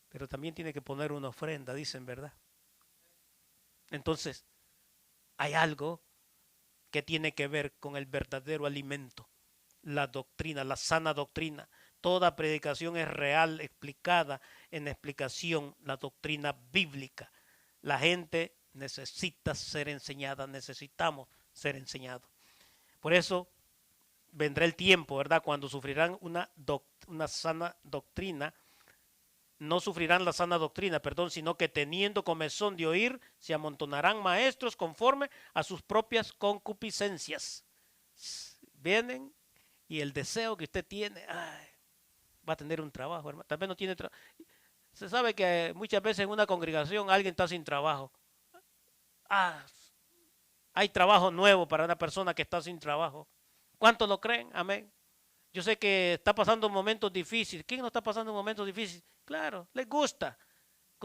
Pero también tiene que poner una ofrenda, dicen, ¿verdad? Entonces, hay algo que tiene que ver con el verdadero alimento, la doctrina, la sana doctrina. Toda predicación es real, explicada en explicación, la doctrina bíblica. La gente necesita ser enseñada, necesitamos ser enseñados. Por eso vendrá el tiempo, ¿verdad? Cuando sufrirán una sana doctrina, no sufrirán la sana doctrina, sino que teniendo comezón de oír, se amontonarán maestros conforme a sus propias concupiscencias. Vienen y el deseo que usted tiene, va a tener un trabajo, hermano. Tal vez no tiene trabajo. Se sabe que muchas veces en una congregación alguien está sin trabajo. Hay trabajo nuevo para una persona que está sin trabajo. ¿Cuántos lo creen? Amén. Yo sé que está pasando momentos difíciles. ¿Quién no está pasando momentos difíciles? Claro, les gusta.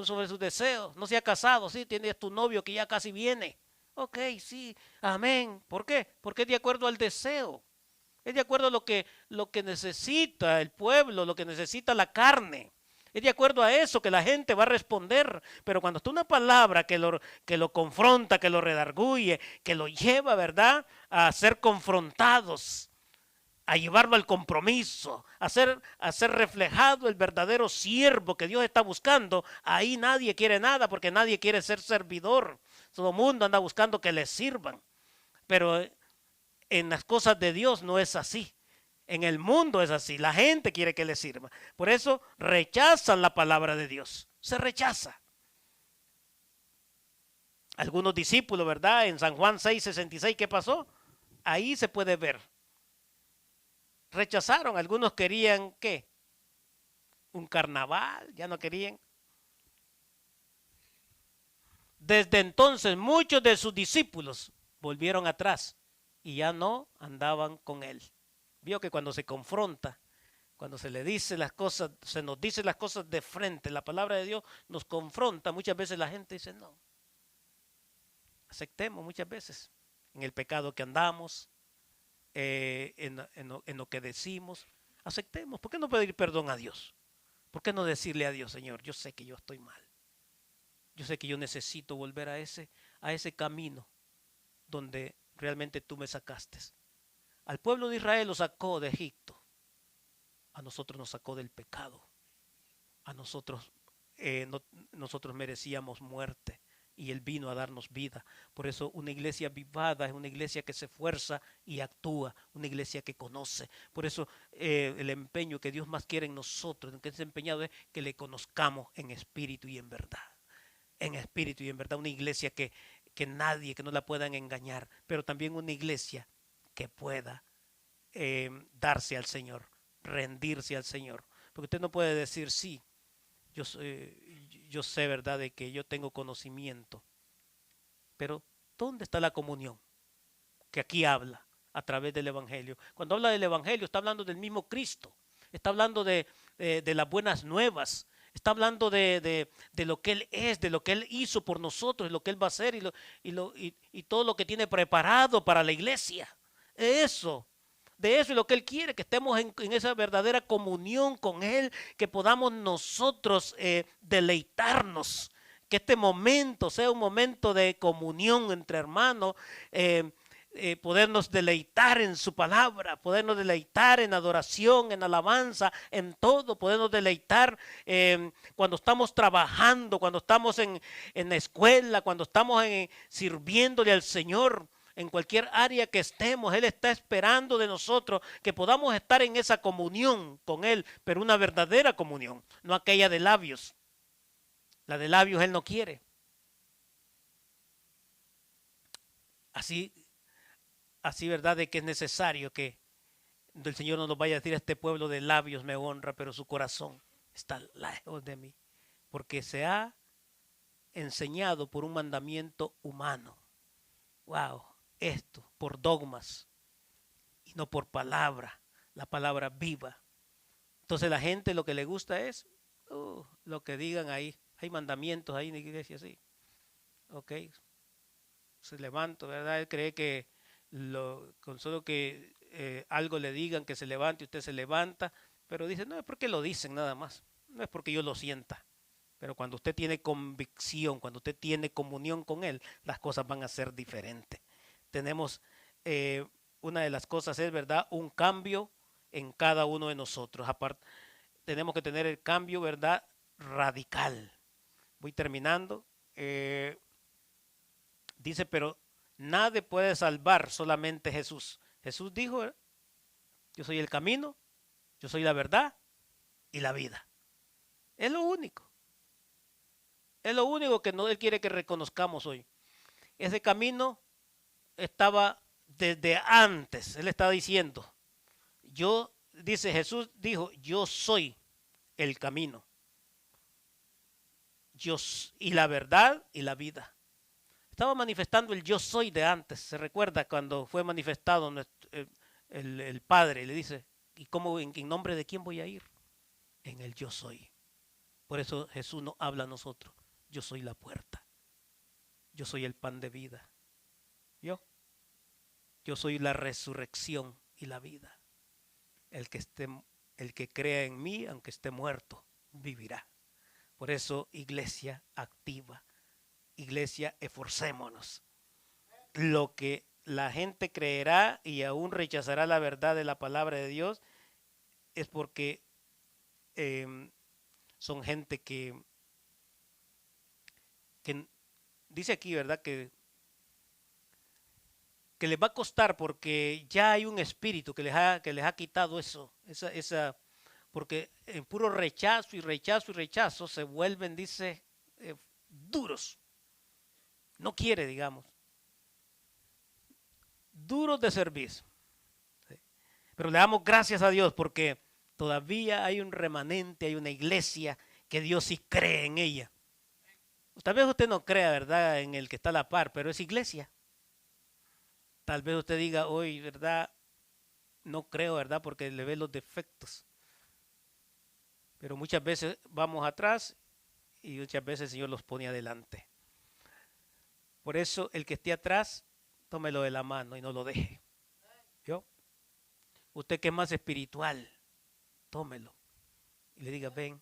Sobre sus deseos. No se ha casado, sí, tienes tu novio que ya casi viene. Ok, sí, amén. ¿Por qué? Porque es de acuerdo al deseo. Es de acuerdo a lo que necesita el pueblo, lo que necesita la carne. Es de acuerdo a eso que la gente va a responder. Pero cuando está una palabra que lo confronta, que lo redarguye, que lo lleva, ¿verdad?, a ser confrontados, a llevarlo al compromiso, a ser reflejado el verdadero siervo que Dios está buscando, ahí nadie quiere nada porque nadie quiere ser servidor. Todo el mundo anda buscando que le sirvan. Pero en las cosas de Dios no es así. En el mundo es así. La gente quiere que le sirva. Por eso rechazan la palabra de Dios. Se rechaza. Algunos discípulos, ¿verdad? En San Juan 6:66, ¿qué pasó? Ahí se puede ver. Rechazaron. Algunos querían, ¿qué? Un carnaval. Ya no querían. Desde entonces muchos de sus discípulos volvieron atrás y ya no andaban con él. Vio que cuando se confronta, cuando se le dice las cosas, se nos dice las cosas de frente, la palabra de Dios nos confronta, muchas veces la gente dice no. Aceptemos muchas veces en el pecado que andamos, en lo que decimos, aceptemos. ¿Por qué no pedir perdón a Dios? ¿Por qué no decirle a Dios, Señor, yo sé que yo estoy mal? Yo sé que yo necesito volver a ese camino donde realmente tú me sacaste. Al pueblo de Israel lo sacó de Egipto. A nosotros nos sacó del pecado. A nosotros, nosotros merecíamos muerte y Él vino a darnos vida. Por eso una iglesia avivada es una iglesia que se esfuerza y actúa, una iglesia que conoce. Por eso el empeño que Dios más quiere en nosotros, en que es empeñado, es que le conozcamos en espíritu y en verdad. En espíritu y en verdad, una iglesia que nadie, que no la puedan engañar, pero también una iglesia que pueda darse al Señor, rendirse al Señor. Porque usted no puede decir, sí, yo sé, ¿verdad?, de que yo tengo conocimiento, pero ¿dónde está la comunión? Que aquí habla a través del Evangelio. Cuando habla del Evangelio está hablando del mismo Cristo, está hablando de las buenas nuevas, está hablando de lo que Él es, de lo que Él hizo por nosotros, de lo que Él va a hacer y todo lo que tiene preparado para la iglesia. De eso es lo que Él quiere, que estemos en esa verdadera comunión con Él, que podamos nosotros deleitarnos, que este momento sea un momento de comunión entre hermanos, podernos deleitar en su palabra, podernos deleitar en adoración, en alabanza, en todo, podernos deleitar cuando estamos trabajando, cuando estamos en la escuela, cuando estamos sirviéndole al Señor. En cualquier área que estemos, Él está esperando de nosotros que podamos estar en esa comunión con Él, pero una verdadera comunión, no aquella de labios. La de labios Él no quiere. Así, verdad, de que es necesario que el Señor no nos vaya a decir: este pueblo de labios me honra, pero su corazón está lejos de mí, porque se ha enseñado por un mandamiento humano. Wow, esto por dogmas y no por palabra, la palabra viva. Entonces la gente lo que le gusta es lo que digan ahí. Hay mandamientos ahí en la iglesia, así. Ok, se levanta, ¿verdad? Él cree que con solo que algo le digan que se levante, usted se levanta, pero dice: no es porque lo dicen nada más, no es porque yo lo sienta. Pero cuando usted tiene convicción, cuando usted tiene comunión con Él, las cosas van a ser diferentes. Tenemos, una de las cosas es, ¿verdad?, un cambio en cada uno de nosotros. Aparte, tenemos que tener el cambio, ¿verdad?, radical. Voy terminando. Dice: pero nadie puede salvar, solamente Jesús. Jesús dijo: yo soy el camino, yo soy la verdad y la vida. Es lo único. Es lo único que no Él quiere que reconozcamos hoy. Ese camino estaba desde antes. Él está diciendo: dice Jesús, dijo: yo soy el camino, y la verdad y la vida. Estaba manifestando el yo soy de antes. Se recuerda cuando fue manifestado el Padre, le dice: ¿y cómo, en nombre de quién voy a ir? En el yo soy. Por eso Jesús nos habla a nosotros: yo soy la puerta, yo soy el pan de vida, yo soy la resurrección y la vida. El que crea en mí, aunque esté muerto, vivirá. Por eso, iglesia activa, iglesia, esforcémonos. Lo que la gente creerá y aún rechazará la verdad de la palabra de Dios es porque son gente que dice aquí, ¿verdad?, que les va a costar, porque ya hay un espíritu que les ha quitado eso, porque en puro rechazo y rechazo y rechazo se vuelven, dice, duros. No quiere, digamos, duros de servicio. ¿Sí? Pero le damos gracias a Dios porque todavía hay un remanente, hay una iglesia que Dios sí cree en ella. Tal vez usted no crea, ¿verdad?, en el que está a la par, pero es iglesia. Tal vez usted diga hoy: ¿verdad?, no creo, ¿verdad?, porque le ve los defectos. Pero muchas veces vamos atrás y muchas veces el Señor los pone adelante. Por eso, el que esté atrás, tómelo de la mano y no lo deje. ¿Yo? Usted que es más espiritual, tómelo y le diga: ven.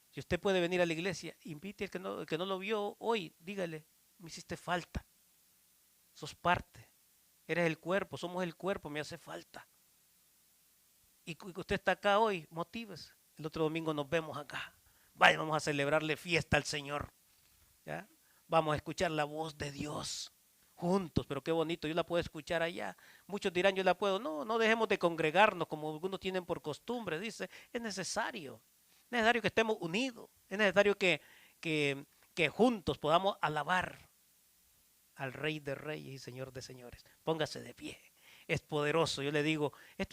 Si usted puede venir a la iglesia, invite al que no lo vio hoy, dígale: me hiciste falta, sos parte, eres el cuerpo, somos el cuerpo, me hace falta. Y usted está acá hoy, motívese. El otro domingo nos vemos acá. Vaya, vamos a celebrarle fiesta al Señor. ¿Ya? Vamos a escuchar la voz de Dios juntos, pero qué bonito, yo la puedo escuchar allá. Muchos dirán: yo la puedo. No dejemos de congregarnos como algunos tienen por costumbre. Dice: es necesario que estemos unidos, es necesario que juntos podamos alabar al Rey de Reyes y Señor de Señores. Póngase de pie, es poderoso. Yo le digo, esto